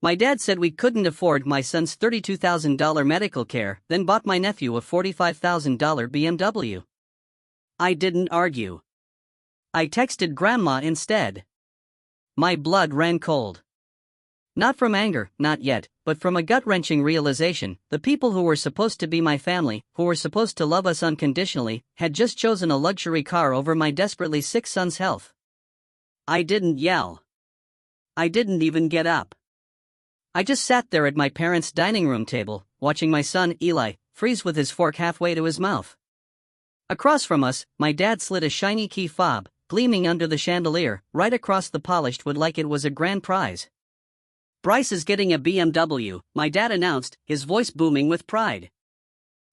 My dad said we couldn't afford my son's $32,000 medical care, then bought my nephew a $45,000 BMW. I didn't argue. I texted Grandma instead. My blood ran cold. Not from anger, not yet, but from a gut-wrenching realization. The people who were supposed to be my family, who were supposed to love us unconditionally, had just chosen a luxury car over my desperately sick son's health. I didn't yell. I didn't even get up. I just sat there at my parents' dining room table, watching my son, Eli, freeze with his fork halfway to his mouth. Across from us, my dad slid a shiny key fob, gleaming under the chandelier, right across the polished wood like it was a grand prize. "Bryce is getting a BMW," my dad announced, his voice booming with pride.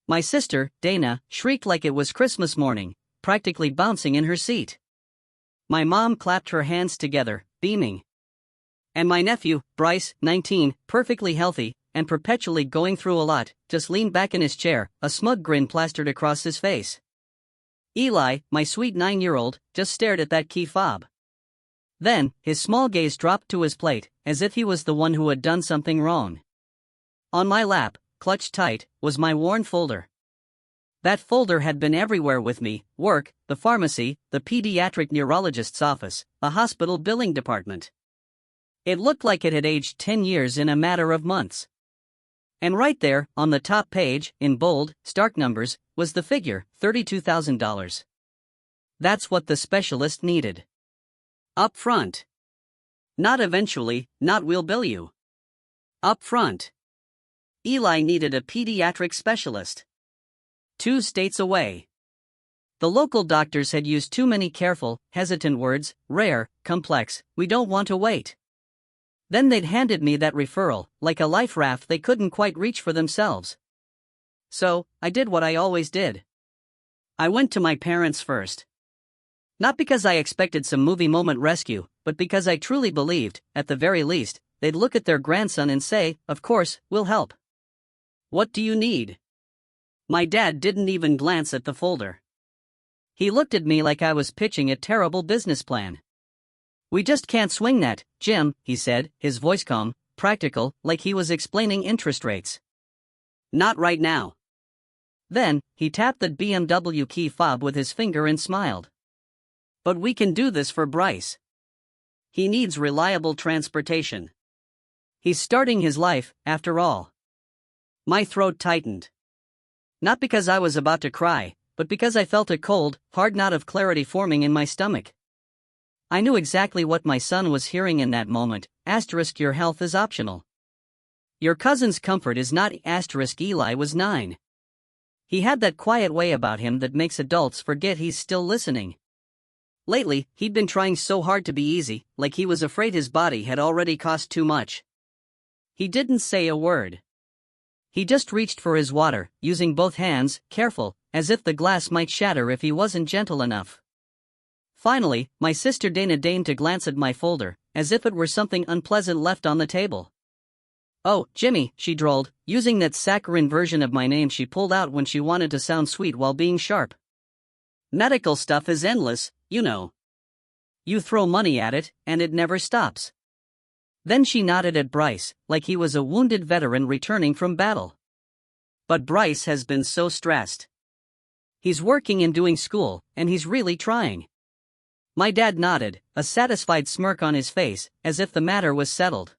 My sister, Dana, shrieked like it was Christmas morning, practically bouncing in her seat. My mom clapped her hands together, beaming. And my nephew, Bryce, 19, perfectly healthy, and perpetually going through a lot, just leaned back in his chair, a smug grin plastered across his face. Eli, my sweet 9-year-old, just stared at that key fob. Then, his small gaze dropped to his plate, as if he was the one who had done something wrong. On my lap, clutched tight, was my worn folder. That folder had been everywhere with me: work, the pharmacy, the pediatric neurologist's office, a hospital billing department. It looked like it had aged 10 years in a matter of months. And right there, on the top page, in bold, stark numbers, was the figure, $32,000. That's what the specialist needed. Up front. Not eventually, not we'll bill you. Up front. Eli needed a pediatric specialist. 2 states away. The local doctors had used too many careful, hesitant words: rare, complex, we don't want to wait. Then they'd handed me that referral, like a life raft they couldn't quite reach for themselves. So, I did what I always did. I went to my parents first. Not because I expected some movie moment rescue, but because I truly believed, at the very least, they'd look at their grandson and say, "Of course, we'll help. What do you need?" My dad didn't even glance at the folder. He looked at me like I was pitching a terrible business plan. "We just can't swing that, Jim," he said, his voice calm, practical, like he was explaining interest rates. "Not right now." Then, he tapped the BMW key fob with his finger and smiled. "But we can do this for Bryce. He needs reliable transportation. He's starting his life, after all." My throat tightened. Not because I was about to cry, but because I felt a cold, hard knot of clarity forming in my stomach. I knew exactly what my son was hearing in that moment: your health is optional. Your cousin's comfort is not. Eli was 9. He had that quiet way about him that makes adults forget he's still listening. Lately, he'd been trying so hard to be easy, like he was afraid his body had already cost too much. He didn't say a word. He just reached for his water, using both hands, careful, as if the glass might shatter if he wasn't gentle enough. Finally, my sister Dana deigned to glance at my folder, as if it were something unpleasant left on the table. "Oh, Jimmy," she drawled, using that saccharine version of my name she pulled out when she wanted to sound sweet while being sharp. "Medical stuff is endless, you know. You throw money at it, and it never stops." Then she nodded at Bryce, like he was a wounded veteran returning from battle. "But Bryce has been so stressed. He's working and doing school, and he's really trying." My dad nodded, a satisfied smirk on his face, as if the matter was settled.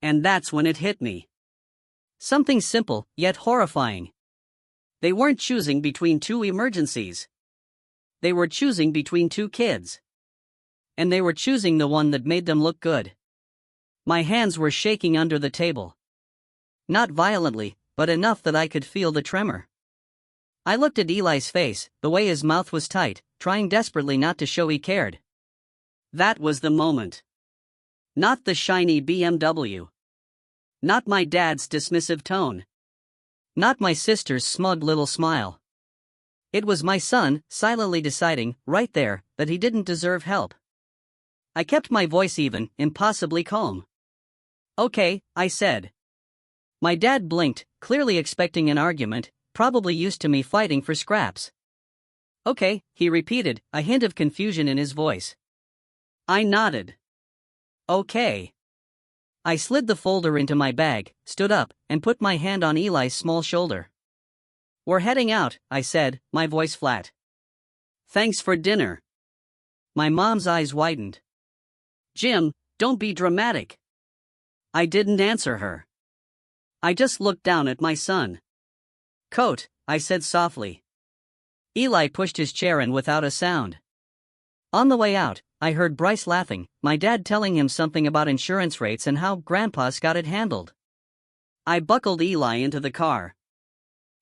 And that's when it hit me. Something simple, yet horrifying. They weren't choosing between 2 emergencies. They were choosing between 2 kids. And they were choosing the one that made them look good. My hands were shaking under the table. Not violently, but enough that I could feel the tremor. I looked at Eli's face, the way his mouth was tight, trying desperately not to show he cared. That was the moment. Not the shiny BMW. Not my dad's dismissive tone. Not my sister's smug little smile. It was my son, silently deciding, right there, that he didn't deserve help. I kept my voice even, impossibly calm. "Okay," I said. My dad blinked, clearly expecting an argument, probably used to me fighting for scraps. "Okay," he repeated, a hint of confusion in his voice. I nodded. "Okay." I slid the folder into my bag, stood up, and put my hand on Eli's small shoulder. "We're heading out," I said, my voice flat. "Thanks for dinner." My mom's eyes widened. "Jim, don't be dramatic." I didn't answer her. I just looked down at my son. "Coat," I said softly. Eli pushed his chair in without a sound. On the way out, I heard Bryce laughing, my dad telling him something about insurance rates and how Grandpa's got it handled. I buckled Eli into the car.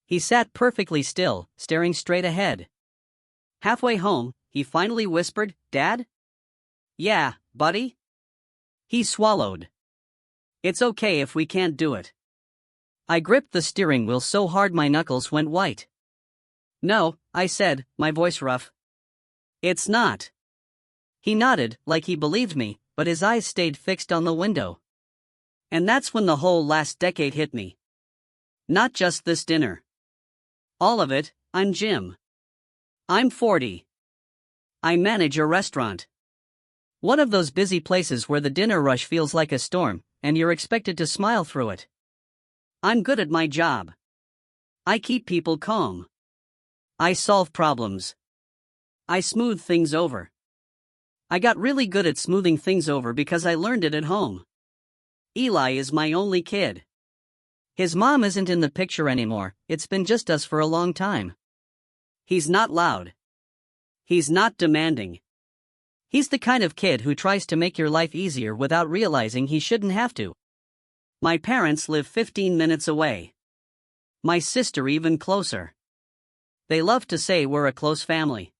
He sat perfectly still, staring straight ahead. Halfway home, he finally whispered, "Dad?" "Yeah, buddy?" He swallowed. "It's okay if we can't do it." I gripped the steering wheel so hard my knuckles went white. "No," I said, my voice rough. "It's not." He nodded, like he believed me, but his eyes stayed fixed on the window. And that's when the whole last decade hit me. Not just this dinner. All of it. I'm Jim. I'm 40. I manage a restaurant. One of those busy places where the dinner rush feels like a storm, and you're expected to smile through it. I'm good at my job. I keep people calm. I solve problems. I smooth things over. I got really good at smoothing things over because I learned it at home. Eli is my only kid. His mom isn't in the picture anymore, it's been just us for a long time. He's not loud. He's not demanding. He's the kind of kid who tries to make your life easier without realizing he shouldn't have to. My parents live 15 minutes away. My sister even closer. They love to say we're a close family.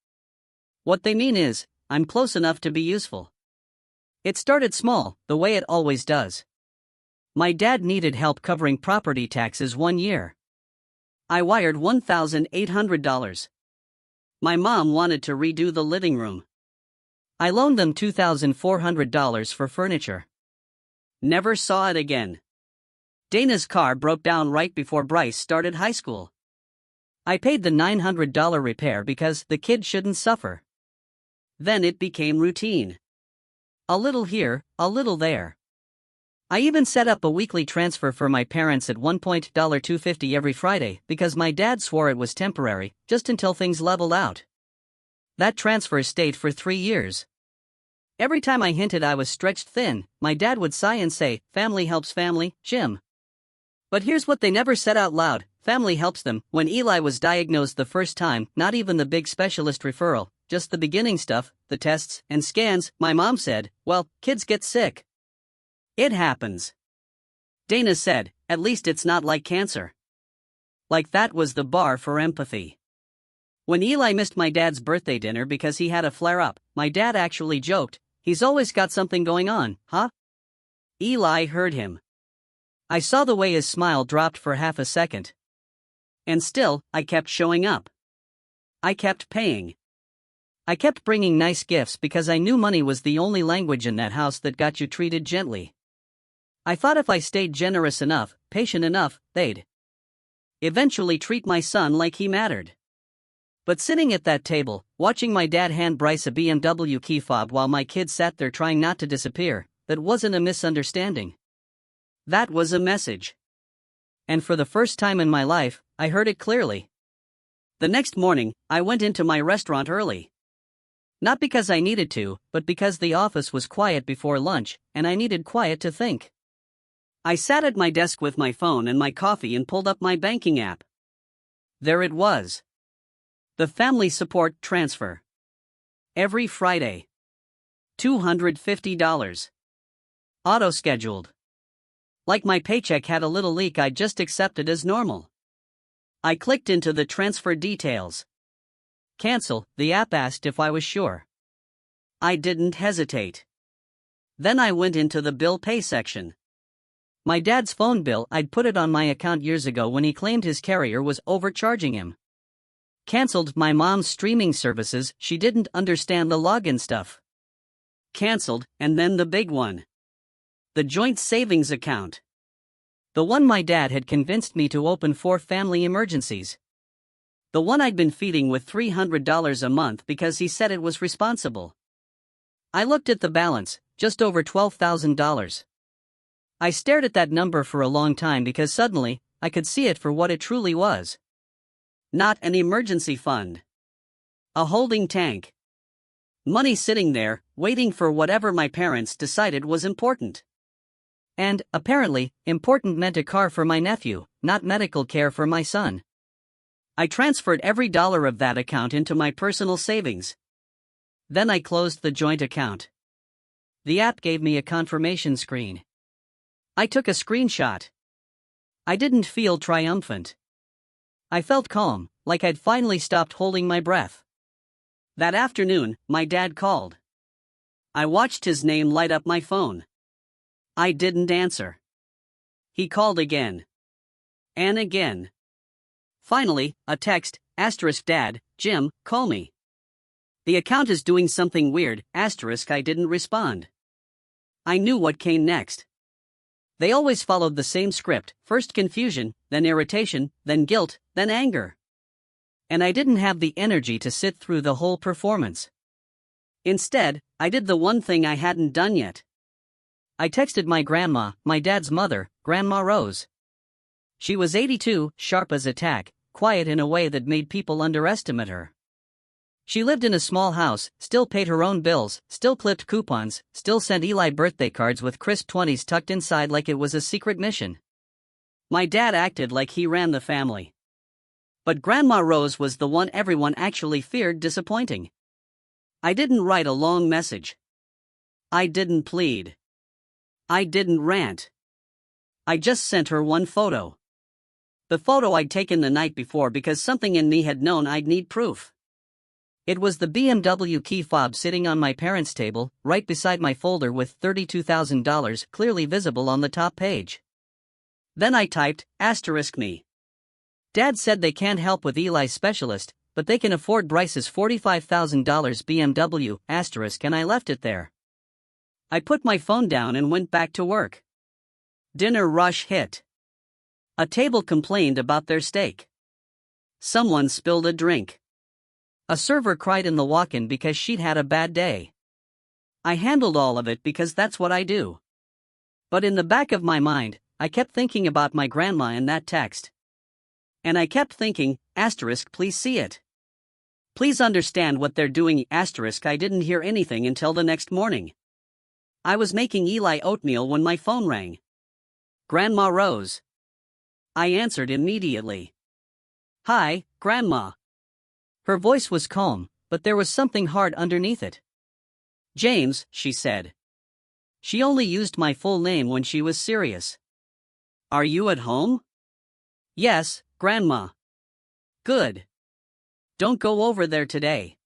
What they mean is, I'm close enough to be useful. It started small, the way it always does. My dad needed help covering property taxes one year. I wired $1,800. My mom wanted to redo the living room. I loaned them $2,400 for furniture. Never saw it again. Dana's car broke down right before Bryce started high school. I paid the $900 repair because the kid shouldn't suffer. Then it became routine. A little here, a little there. I even set up a weekly transfer for my parents at $1.250 every Friday because my dad swore it was temporary, just until things leveled out. That transfer stayed for 3 years. Every time I hinted I was stretched thin, my dad would sigh and say, "Family helps family, Jim." But here's what they never said out loud: family helps them. When Eli was diagnosed the first time, not even the big specialist referral, just the beginning stuff, the tests and scans, my mom said, "Well, kids get sick. It happens." Dana said, "At least it's not like cancer." Like that was the bar for empathy. When Eli missed my dad's birthday dinner because he had a flare-up, my dad actually joked, "He's always got something going on, huh?" Eli heard him. I saw the way his smile dropped for half a second. And still, I kept showing up. I kept paying. I kept bringing nice gifts because I knew money was the only language in that house that got you treated gently. I thought if I stayed generous enough, patient enough, they'd eventually treat my son like he mattered. But sitting at that table, watching my dad hand Bryce a BMW key fob while my kid sat there trying not to disappear, that wasn't a misunderstanding. That was a message. And for the first time in my life, I heard it clearly. The next morning, I went into my restaurant early. Not because I needed to, but because the office was quiet before lunch, and I needed quiet to think. I sat at my desk with my phone and my coffee and pulled up my banking app. There it was. The family support transfer. Every Friday. $250. Auto-scheduled. Like my paycheck had a little leak I just accepted as normal. I clicked into the transfer details. Cancel, the app asked if I was sure. I didn't hesitate. Then I went into the bill pay section. My dad's phone bill, I'd put it on my account years ago when he claimed his carrier was overcharging him. Cancelled my mom's streaming services, she didn't understand the login stuff. Cancelled, and then the big one. The joint savings account. The one my dad had convinced me to open for family emergencies. The one I'd been feeding with $300 a month because he said it was responsible. I looked at the balance, just over $12,000. I stared at that number for a long time because suddenly, I could see it for what it truly was. Not an emergency fund. A holding tank. Money sitting there, waiting for whatever my parents decided was important. And, apparently, important meant a car for my nephew, not medical care for my son. I transferred every dollar of that account into my personal savings. Then I closed the joint account. The app gave me a confirmation screen. I took a screenshot. I didn't feel triumphant. I felt calm, like I'd finally stopped holding my breath. That afternoon, my dad called. I watched his name light up my phone. I didn't answer. He called again. And again. Finally, a text, *Dad, Jim, call me. The account is doing something weird, *. I didn't respond. I knew what came next. They always followed the same script, first confusion, then irritation, then guilt, then anger. And I didn't have the energy to sit through the whole performance. Instead, I did the one thing I hadn't done yet. I texted my grandma, my dad's mother, Grandma Rose. She was 82, sharp as a tack, quiet in a way that made people underestimate her. She lived in a small house, still paid her own bills, still clipped coupons, still sent Eli birthday cards with crisp 20s tucked inside like it was a secret mission. My dad acted like he ran the family. But Grandma Rose was the one everyone actually feared disappointing. I didn't write a long message. I didn't plead. I didn't rant. I just sent her one photo. The photo I'd taken the night before because something in me had known I'd need proof. It was the BMW key fob sitting on my parents' table, right beside my folder with $32,000 clearly visible on the top page. Then I typed, *me. Dad said they can't help with Eli's specialist, but they can afford Bryce's $45,000 BMW, and I left it there. I put my phone down and went back to work. Dinner rush hit. A table complained about their steak. Someone spilled a drink. A server cried in the walk-in because she'd had a bad day. I handled all of it because that's what I do. But in the back of my mind, I kept thinking about my grandma in that text. And I kept thinking, please see it. Please understand what they're doing, I didn't hear anything until the next morning. I was making Eli oatmeal when my phone rang. Grandma Rose. I answered immediately. Hi, Grandma. Her voice was calm, but there was something hard underneath it. James, she said. She only used my full name when she was serious. Are you at home? Yes, Grandma. Good. Don't go over there today.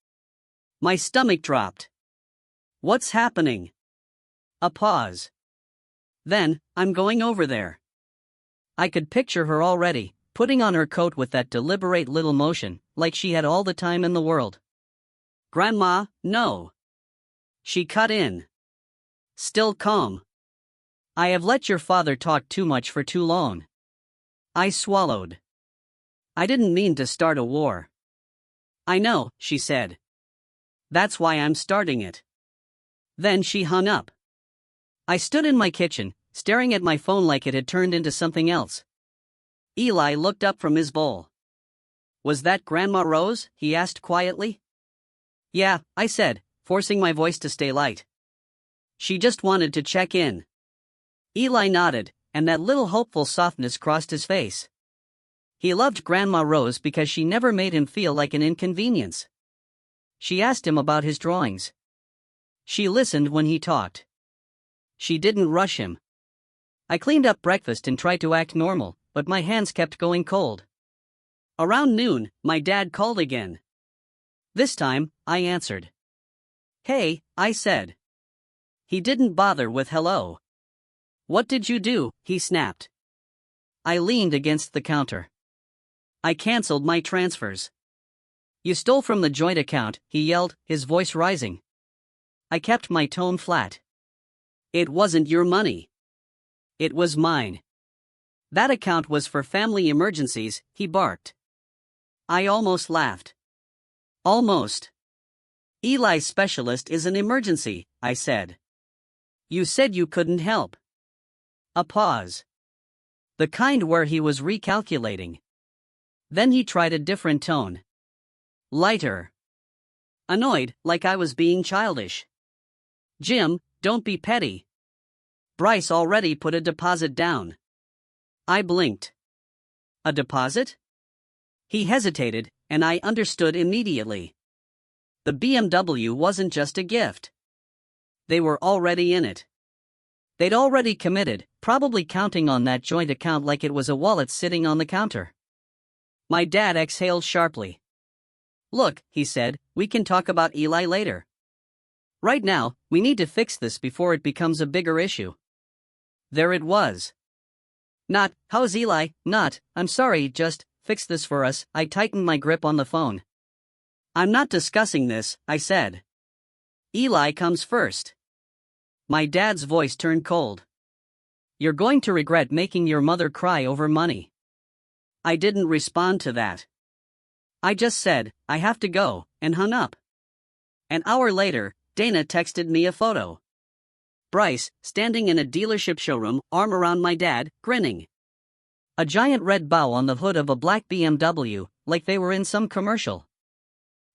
My stomach dropped. What's happening? A pause. Then, I'm going over there. I could picture her already, putting on her coat with that deliberate little motion, like she had all the time in the world. Grandma, no. She cut in. Still calm. I have let your father talk too much for too long. I swallowed. I didn't mean to start a war. I know, she said. That's why I'm starting it. Then she hung up. I stood in my kitchen, staring at my phone like it had turned into something else. Eli looked up from his bowl. Was that Grandma Rose? He asked quietly. Yeah, I said, forcing my voice to stay light. She just wanted to check in. Eli nodded, and that little hopeful softness crossed his face. He loved Grandma Rose because she never made him feel like an inconvenience. She asked him about his drawings. She listened when he talked. She didn't rush him. I cleaned up breakfast and tried to act normal, but my hands kept going cold. Around noon, my dad called again. This time, I answered. Hey, I said. He didn't bother with hello. What did you do? He snapped. I leaned against the counter. I canceled my transfers. You stole from the joint account, he yelled, his voice rising. I kept my tone flat. It wasn't your money. It was mine. That account was for family emergencies, he barked. I almost laughed. Almost. Eli's specialist is an emergency, I said. You said you couldn't help. A pause. The kind where he was recalculating. Then he tried a different tone. Lighter. Annoyed, like I was being childish. Jim, don't be petty. Bryce already put a deposit down. I blinked. A deposit? He hesitated, and I understood immediately. The BMW wasn't just a gift. They were already in it. They'd already committed, probably counting on that joint account like it was a wallet sitting on the counter. My dad exhaled sharply. Look, he said, we can talk about Eli later. Right now, we need to fix this before it becomes a bigger issue. There it was. Not, how's Eli? Not, I'm sorry, just, fix this for us. I tightened my grip on the phone. I'm not discussing this, I said. Eli comes first. My dad's voice turned cold. You're going to regret making your mother cry over money. I didn't respond to that. I just said, I have to go, and hung up. An hour later, Dana texted me a photo. Bryce, standing in a dealership showroom, arm around my dad, grinning. A giant red bow on the hood of a black BMW, like they were in some commercial.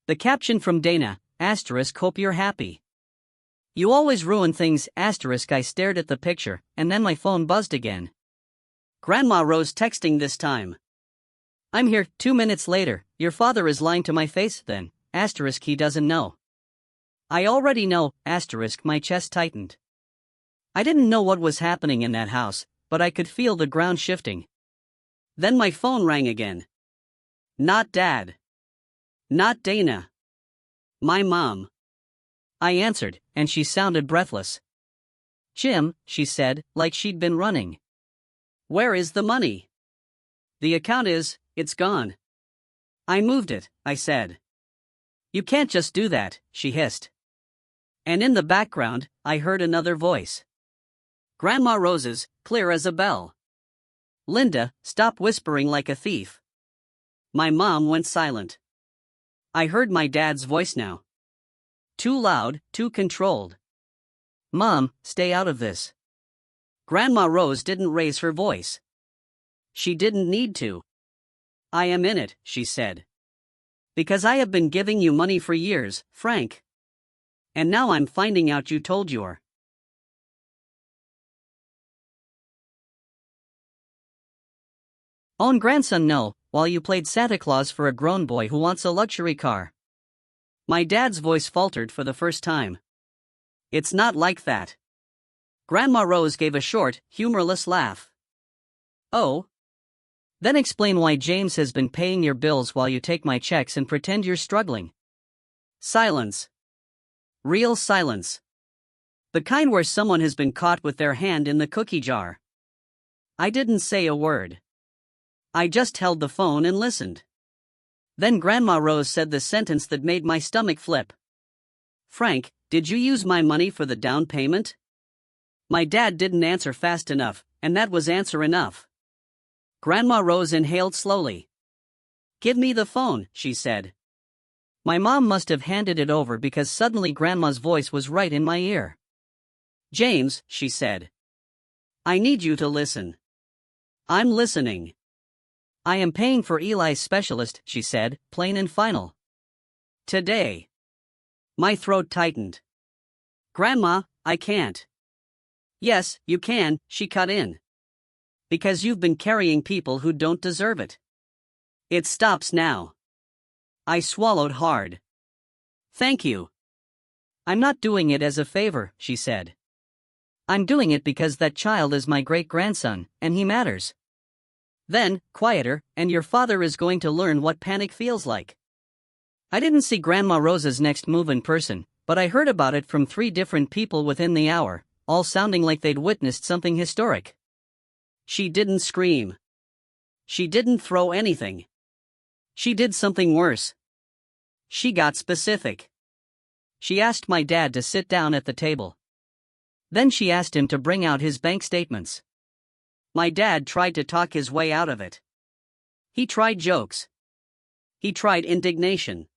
The caption from Dana, asterisk, hope you're happy. You always ruin things, asterisk. I stared at the picture, and then my phone buzzed again. Grandma Rose texting this time. I'm here. 2 minutes later. Your father is lying to my face then, asterisk. He doesn't know. I already know, asterisk. My chest tightened. I didn't know what was happening in that house, but I could feel the ground shifting. Then my phone rang again. Not Dad. Not Dana. My mom. I answered, and she sounded breathless. Jim, she said, like she'd been running. Where is the money? The account is, it's gone. I moved it, I said. You can't just do that, she hissed. And in the background, I heard another voice. Grandma Rose's, clear as a bell. Linda, stop whispering like a thief. My mom went silent. I heard my dad's voice now. Too loud, too controlled. Mom, stay out of this. Grandma Rose didn't raise her voice. She didn't need to. I am in it, she said. Because I have been giving you money for years, Frank. And now I'm finding out you told your own grandson no, while you played Santa Claus for a grown boy who wants a luxury car. My dad's voice faltered for the first time. It's not like that. Grandma Rose gave a short, humorless laugh. Oh? Then explain why James has been paying your bills while you take my checks and pretend you're struggling. Silence. Real silence. The kind where someone has been caught with their hand in the cookie jar. I didn't say a word. I just held the phone and listened. Then Grandma Rose said the sentence that made my stomach flip. Frank, did you use my money for the down payment? My dad didn't answer fast enough, and that was answer enough. Grandma Rose inhaled slowly. Give me the phone, she said. My mom must have handed it over because suddenly Grandma's voice was right in my ear. James, she said. I need you to listen. I'm listening. I am paying for Eli's specialist, she said, plain and final. Today. My throat tightened. Grandma, I can't. Yes, you can, she cut in. Because you've been carrying people who don't deserve it. It stops now. I swallowed hard. Thank you. I'm not doing it as a favor, she said. I'm doing it because that child is my great-grandson, and he matters. Then, quieter, and your father is going to learn what panic feels like. I didn't see Grandma Rose's next move in person, but I heard about it from 3 different people within the hour, all sounding like they'd witnessed something historic. She didn't scream. She didn't throw anything. She did something worse. She got specific. She asked my dad to sit down at the table. Then she asked him to bring out his bank statements. My dad tried to talk his way out of it. He tried jokes. He tried indignation.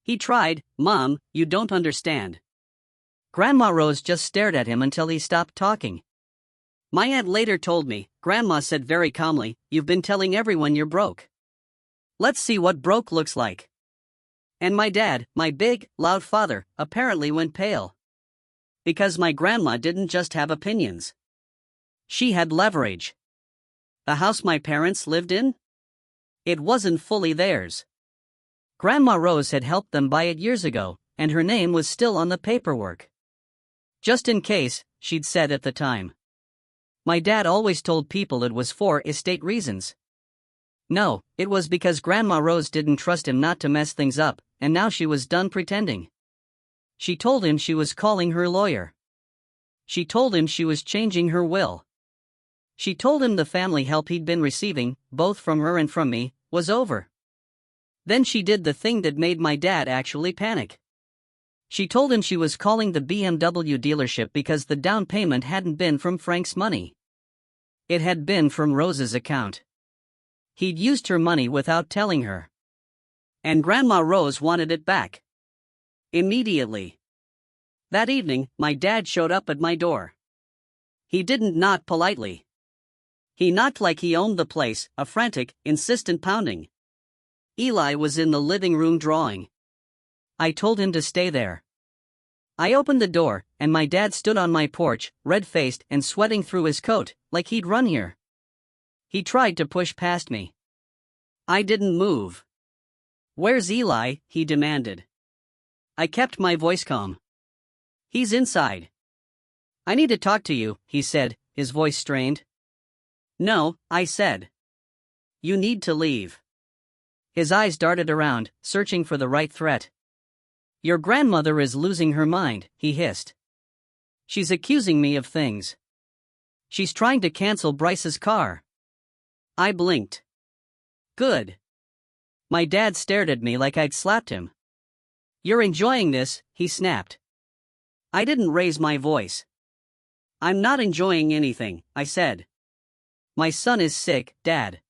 He tried, Mom, you don't understand. Grandma Rose just stared at him until he stopped talking. My aunt later told me, Grandma said very calmly, "You've been telling everyone you're broke. Let's see what broke looks like." And my dad, my big, loud father, apparently went pale. Because my grandma didn't just have opinions. She had leverage. The house my parents lived in? It wasn't fully theirs. Grandma Rose had helped them buy it years ago, and her name was still on the paperwork. Just in case, she'd said at the time. My dad always told people it was for estate reasons. No, it was because Grandma Rose didn't trust him not to mess things up, and now she was done pretending. She told him she was calling her lawyer. She told him she was changing her will. She told him the family help he'd been receiving, both from her and from me, was over. Then she did the thing that made my dad actually panic. She told him she was calling the BMW dealership because the down payment hadn't been from Frank's money. It had been from Rose's account. He'd used her money without telling her. And Grandma Rose wanted it back. Immediately. That evening, my dad showed up at my door. He didn't knock politely. He knocked like he owned the place, a frantic, insistent pounding. Eli was in the living room drawing. I told him to stay there. I opened the door, and my dad stood on my porch, red-faced and sweating through his coat, like he'd run here. He tried to push past me. I didn't move. "Where's Eli?" he demanded. I kept my voice calm. "He's inside." "I need to talk to you," he said, his voice strained. "No," I said. "You need to leave." His eyes darted around, searching for the right threat. "Your grandmother is losing her mind," he hissed. "She's accusing me of things. She's trying to cancel Bryce's car." I blinked. Good. My dad stared at me like I'd slapped him. "You're enjoying this," he snapped. I didn't raise my voice. "I'm not enjoying anything," I said. "My son is sick, Dad.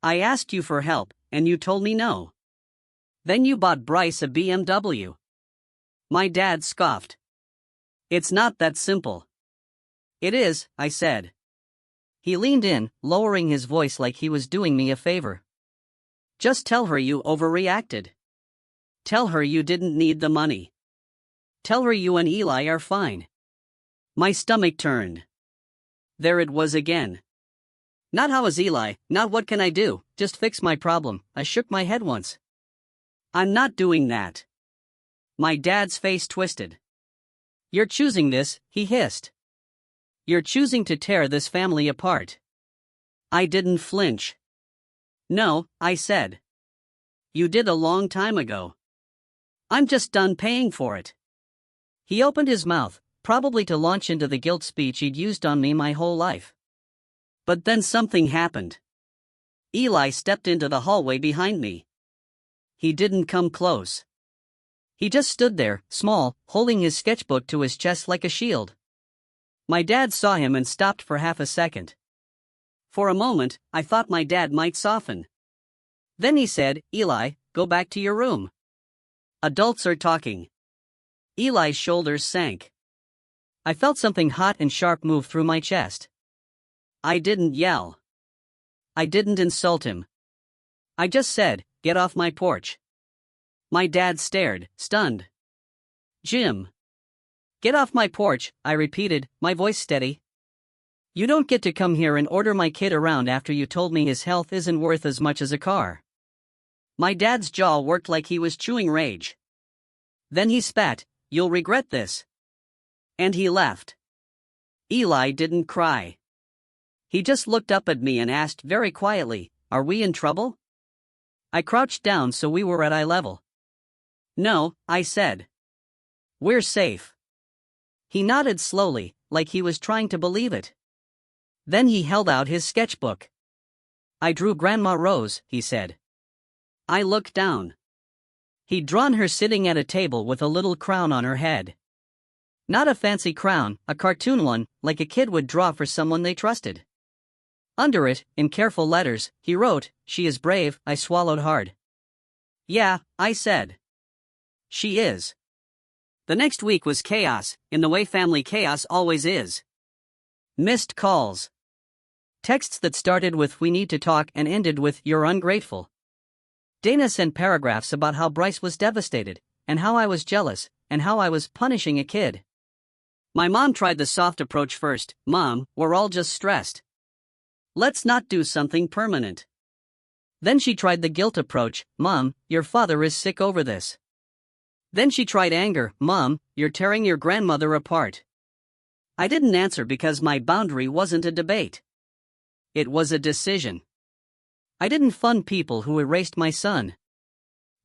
I asked you for help, and you told me no. Then you bought Bryce a BMW." My dad scoffed. "It's not that simple." "It is," I said. He leaned in, lowering his voice like he was doing me a favor. "Just tell her you overreacted. Tell her you didn't need the money. Tell her you and Eli are fine." My stomach turned. There it was again. Not "how is Eli," not "what can I do," just "fix my problem." I shook my head once. "I'm not doing that." My dad's face twisted. "You're choosing this," he hissed. "You're choosing to tear this family apart." I didn't flinch. "No," I said. "You did a long time ago. I'm just done paying for it." He opened his mouth, probably to launch into the guilt speech he'd used on me my whole life. But then something happened. Eli stepped into the hallway behind me. He didn't come close. He just stood there, small, holding his sketchbook to his chest like a shield. My dad saw him and stopped for half a second. For a moment, I thought my dad might soften. Then he said, "Eli, go back to your room. Adults are talking." Eli's shoulders sank. I felt something hot and sharp move through my chest. I didn't yell. I didn't insult him. I just said, "Get off my porch." My dad stared, stunned. "Jim." "Get off my porch," I repeated, my voice steady. "You don't get to come here and order my kid around after you told me his health isn't worth as much as a car." My dad's jaw worked like he was chewing rage. Then he spat, "You'll regret this." And he left. Eli didn't cry. He just looked up at me and asked very quietly, "Are we in trouble?" I crouched down so we were at eye level. "No," I said. "We're safe." He nodded slowly, like he was trying to believe it. Then he held out his sketchbook. "I drew Grandma Rose," he said. I looked down. He'd drawn her sitting at a table with a little crown on her head. Not a fancy crown, a cartoon one, like a kid would draw for someone they trusted. Under it, in careful letters, he wrote, "She is brave." I swallowed hard. "Yeah," I said. "She is." The next week was chaos, in the way family chaos always is. Missed calls. Texts that started with "we need to talk" and ended with "you're ungrateful." Dana sent paragraphs about how Bryce was devastated, and how I was jealous, and how I was punishing a kid. My mom tried the soft approach first. "Mom, we're all just stressed. Let's not do something permanent." Then she tried the guilt approach. "Mom, your father is sick over this." Then she tried anger. "Mom, you're tearing your grandmother apart." I didn't answer because my boundary wasn't a debate. It was a decision. I didn't fund people who erased my son.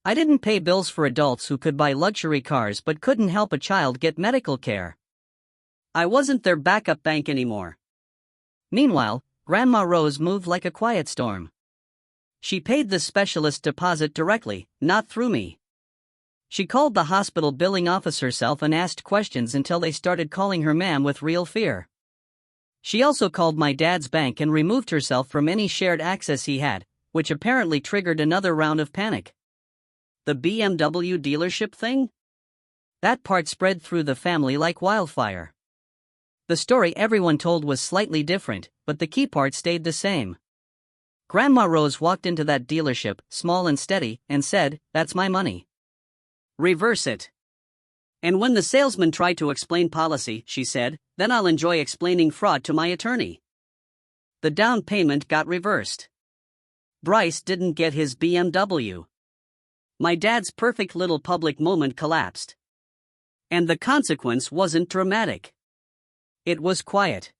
I didn't pay bills for adults who could buy luxury cars but couldn't help a child get medical care. I wasn't their backup bank anymore. Meanwhile, Grandma Rose moved like a quiet storm. She paid the specialist deposit directly, not through me. She called the hospital billing office herself and asked questions until they started calling her ma'am with real fear. She also called my dad's bank and removed herself from any shared access he had, which apparently triggered another round of panic. The BMW dealership thing? That part spread through the family like wildfire. The story everyone told was slightly different, but the key part stayed the same. Grandma Rose walked into that dealership, small and steady, and said, "That's my money. Reverse it." And when the salesman tried to explain policy, she said, "Then I'll enjoy explaining fraud to my attorney." The down payment got reversed. Bryce didn't get his BMW. My dad's perfect little public moment collapsed. And the consequence wasn't dramatic. It was quiet.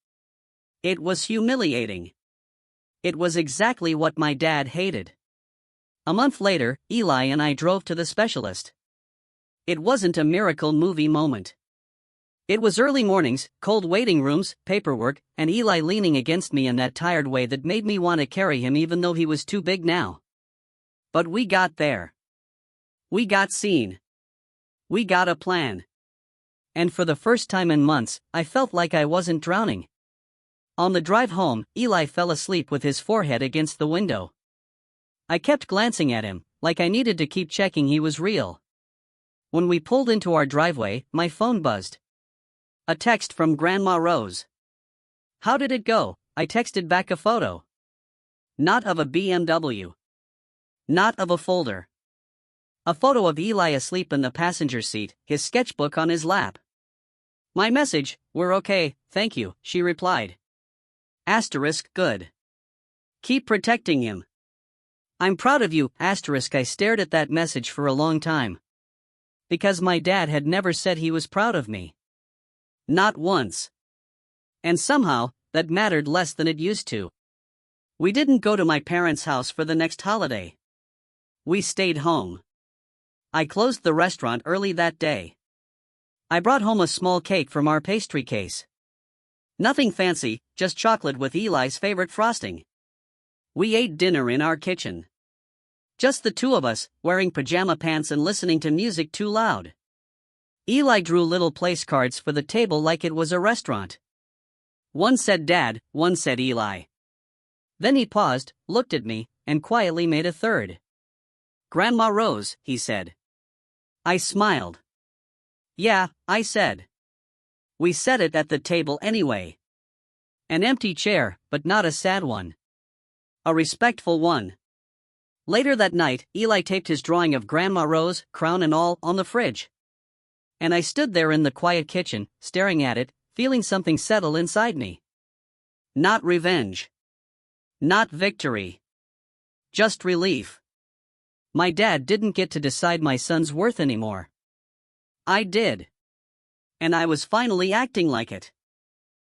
It was humiliating. It was exactly what my dad hated. A month later, Eli and I drove to the specialist. It wasn't a miracle movie moment. It was early mornings, cold waiting rooms, paperwork, and Eli leaning against me in that tired way that made me want to carry him even though he was too big now. But we got there. We got seen. We got a plan. And for the first time in months, I felt like I wasn't drowning. On the drive home, Eli fell asleep with his forehead against the window. I kept glancing at him, like I needed to keep checking he was real. When we pulled into our driveway, my phone buzzed. A text from Grandma Rose. "How did it go?" I texted back a photo. Not of a BMW. Not of a folder. A photo of Eli asleep in the passenger seat, his sketchbook on his lap. My message, "We're okay, thank you," she replied. Asterisk good. Keep protecting him. I'm proud of you, asterisk. I stared at that message for a long time. Because my dad had never said he was proud of me. Not once. And somehow, that mattered less than it used to. We didn't go to my parents' house for the next holiday. We stayed home. I closed the restaurant early that day. I brought home a small cake from our pastry case. Nothing fancy, just chocolate with Eli's favorite frosting. We ate dinner in our kitchen. Just the two of us, wearing pajama pants and listening to music too loud. Eli drew little place cards for the table like it was a restaurant. One said Dad, one said Eli. Then he paused, looked at me, and quietly made a third. "Grandma Rose," he said. I smiled. "Yeah," I said. We said it at the table anyway. An empty chair, but not a sad one. A respectful one. Later that night, Eli taped his drawing of Grandma Rose, crown and all, on the fridge. And I stood there in the quiet kitchen, staring at it, feeling something settle inside me. Not revenge. Not victory. Just relief. My dad didn't get to decide my son's worth anymore. I did. And I was finally acting like it.